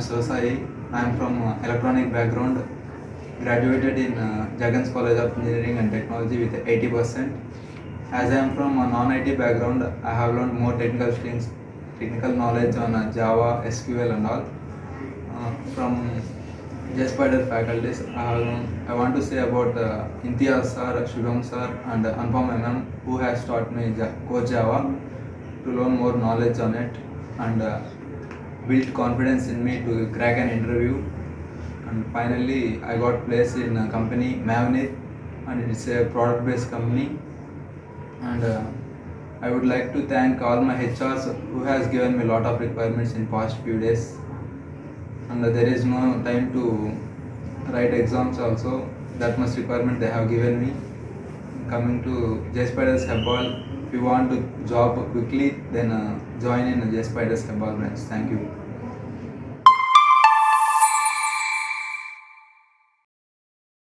Sosai. I am from electronic background. Graduated in Jagan's College of Engineering and Technology with 80%. As I am from a non-IT background, I have learned more technical knowledge on Java, SQL and all. From JSpiders faculties, I want to say about Imtiaz sir, Shubham sir and Anupam MM who has taught me core Java to learn more knowledge on it and built confidence in me to crack an interview. And finally, I got placed in a company, Mavenir, and it's a product-based company. And I would like to thank all my HRs who has given me a lot of requirements in past few days. And there is no time to write exams also. That much requirement they have given me. Coming to JSpiders Hebbal, if you want to job quickly, then join in JSpiders Hebbal Branch. Thank you.